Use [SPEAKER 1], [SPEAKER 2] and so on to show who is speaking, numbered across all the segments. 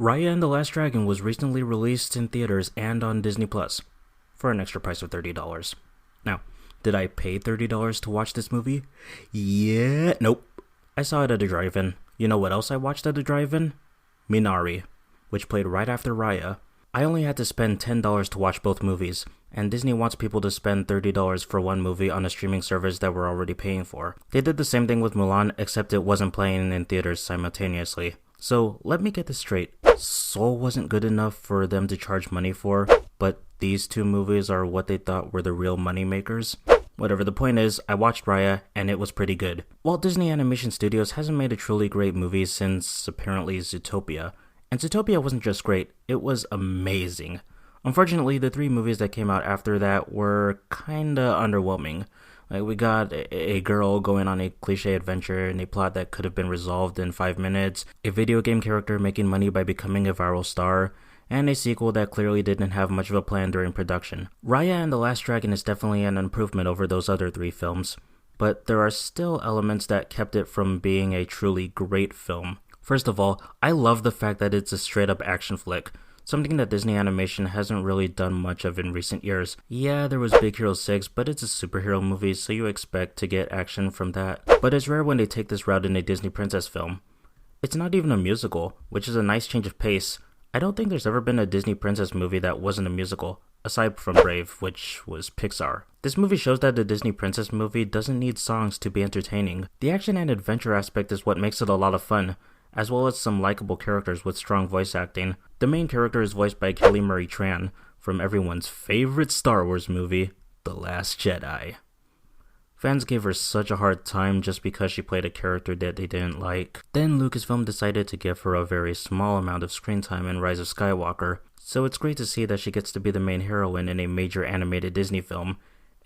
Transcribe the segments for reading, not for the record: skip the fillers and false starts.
[SPEAKER 1] Raya and the Last Dragon was recently released in theaters and on Disney Plus for an extra price of $30. Now, did I pay $30 to watch this movie? Yeah, nope. I saw it at a drive-in. You know what else I watched at a drive-in? Minari, which played right after Raya. I only had to spend $10 to watch both movies, and Disney wants people to spend $30 for one movie on a streaming service that we're already paying for. They did the same thing with Mulan, except it wasn't playing in theaters simultaneously. So, let me get this straight. Soul wasn't good enough for them to charge money for, but these two movies are what they thought were the real money makers? Whatever, the point is, I watched Raya, and it was pretty good. Walt Disney Animation Studios hasn't made a truly great movie since, apparently, Zootopia. And Zootopia wasn't just great, it was amazing. Unfortunately, the three movies that came out after that were kinda underwhelming. Like, we got a girl going on a cliche adventure in a plot that could have been resolved in 5 minutes, a video game character making money by becoming a viral star, and a sequel that clearly didn't have much of a plan during production. Raya and the Last Dragon is definitely an improvement over those other three films, but there are still elements that kept it from being a truly great film. First of all, I love the fact that it's a straight-up action flick, something that Disney Animation hasn't really done much of in recent years. Yeah, there was Big Hero 6, but it's a superhero movie, so you expect to get action from that. But it's rare when they take this route in a Disney princess film. It's not even a musical, which is a nice change of pace. I don't think there's ever been a Disney princess movie that wasn't a musical, aside from Brave, which was Pixar. This movie shows that the Disney princess movie doesn't need songs to be entertaining. The action and adventure aspect is what makes it a lot of fun, as well as some likable characters with strong voice acting. The main character is voiced by Kelly Marie Tran from everyone's favorite Star Wars movie, The Last Jedi. Fans gave her such a hard time just because she played a character that they didn't like. Then Lucasfilm decided to give her a very small amount of screen time in Rise of Skywalker, so it's great to see that she gets to be the main heroine in a major animated Disney film.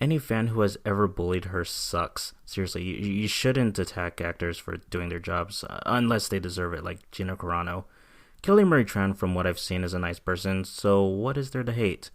[SPEAKER 1] Any fan who has ever bullied her sucks. Seriously, you shouldn't attack actors for doing their jobs, unless they deserve it, like Gina Carano. Kelly Marie Tran, from what I've seen, is a nice person, so what is there to hate?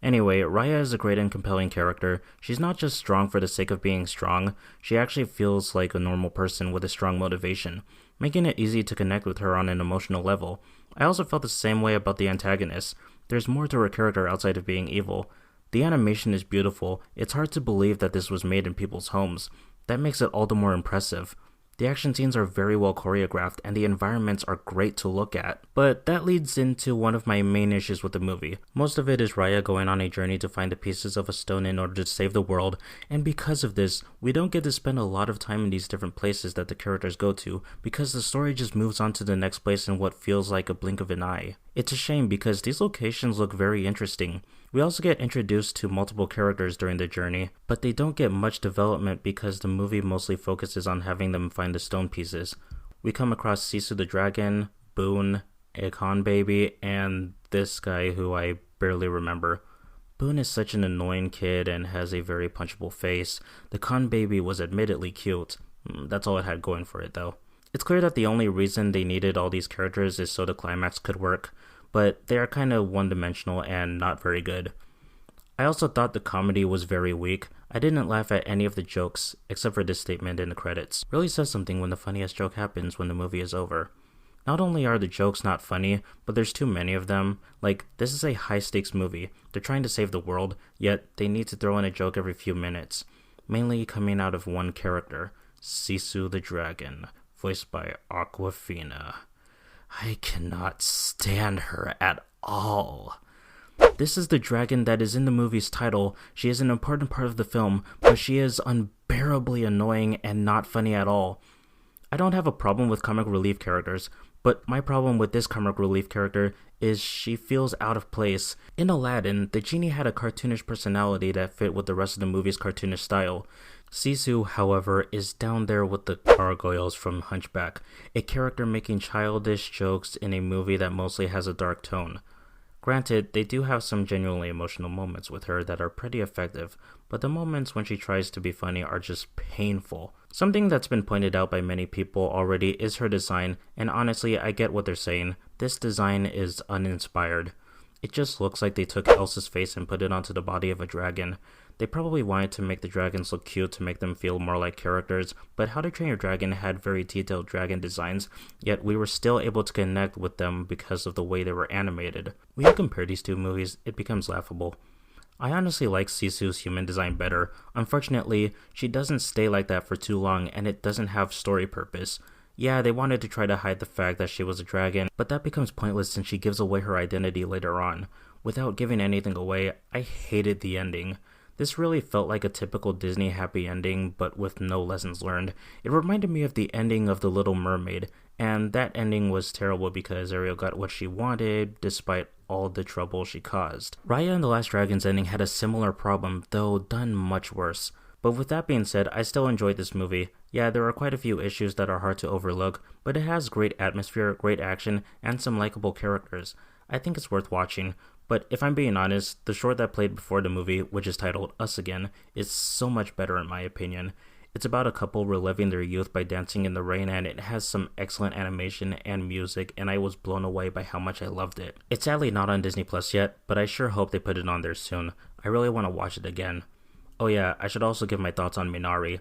[SPEAKER 1] Anyway, Raya is a great and compelling character. She's not just strong for the sake of being strong, she actually feels like a normal person with a strong motivation, making it easy to connect with her on an emotional level. I also felt the same way about the antagonist. There's more to her character outside of being evil. The animation is beautiful. It's hard to believe that this was made in people's homes. That makes it all the more impressive. The action scenes are very well choreographed and the environments are great to look at. But that leads into one of my main issues with the movie. Most of it is Raya going on a journey to find the pieces of a stone in order to save the world, and because of this, we don't get to spend a lot of time in these different places that the characters go to, because the story just moves on to the next place in what feels like a blink of an eye. It's a shame because these locations look very interesting. We also get introduced to multiple characters during the journey, but they don't get much development because the movie mostly focuses on having them find the stone pieces. We come across Sisu the Dragon, Boone, a Khan baby, and this guy who I barely remember. Boone is such an annoying kid and has a very punchable face. The Khan baby was admittedly cute. That's all it had going for it though. It's clear that the only reason they needed all these characters is so the climax could work, but they are kind of one-dimensional and not very good. I also thought the comedy was very weak. I didn't laugh at any of the jokes, except for this statement in the credits. Really says something when the funniest joke happens when the movie is over. Not only are the jokes not funny, but there's too many of them. Like, this is a high-stakes movie. They're trying to save the world, yet they need to throw in a joke every few minutes. Mainly coming out of one character, Sisu the Dragon, voiced by Awkwafina. I cannot stand her at all. This is the dragon that is in the movie's title. She is an important part of the film, but she is unbearably annoying and not funny at all. I don't have a problem with comic relief characters, but my problem with this comic relief character is she feels out of place. In Aladdin, the genie had a cartoonish personality that fit with the rest of the movie's cartoonish style. Sisu, however, is down there with the gargoyles from Hunchback, a character making childish jokes in a movie that mostly has a dark tone. Granted, they do have some genuinely emotional moments with her that are pretty effective, but the moments when she tries to be funny are just painful. Something that's been pointed out by many people already is her design, and honestly, I get what they're saying. This design is uninspired. It just looks like they took Elsa's face and put it onto the body of a dragon. They probably wanted to make the dragons look cute to make them feel more like characters, but How to Train Your Dragon had very detailed dragon designs, yet we were still able to connect with them because of the way they were animated. When you compare these two movies, it becomes laughable. I honestly like Sisu's human design better. Unfortunately, she doesn't stay like that for too long and it doesn't have story purpose. Yeah, they wanted to try to hide the fact that she was a dragon, but that becomes pointless since she gives away her identity later on. Without giving anything away, I hated the ending. This really felt like a typical Disney happy ending, but with no lessons learned. It reminded me of the ending of The Little Mermaid, and that ending was terrible because Ariel got what she wanted, despite all the trouble she caused. Raya and the Last Dragon's ending had a similar problem, though done much worse. But with that being said, I still enjoyed this movie. Yeah, there are quite a few issues that are hard to overlook, but it has great atmosphere, great action, and some likable characters. I think it's worth watching. But if I'm being honest, the short that played before the movie, which is titled Us Again, is so much better in my opinion. It's about a couple reliving their youth by dancing in the rain, and it has some excellent animation and music, and I was blown away by how much I loved it. It's sadly not on Disney Plus yet, but I sure hope they put it on there soon. I really want to watch it again. Oh yeah, I should also give my thoughts on Minari.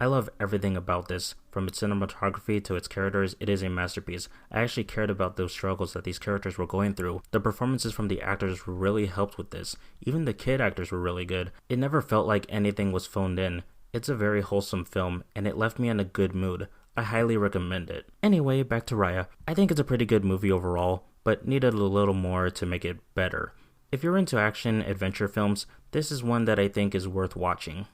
[SPEAKER 1] I love everything about this. From its cinematography to its characters, it is a masterpiece. I actually cared about those struggles that these characters were going through. The performances from the actors really helped with this. Even the kid actors were really good. It never felt like anything was phoned in. It's a very wholesome film, and it left me in a good mood. I highly recommend it. Anyway, back to Raya. I think it's a pretty good movie overall, but needed a little more to make it better. If you're into action adventure films, this is one that I think is worth watching.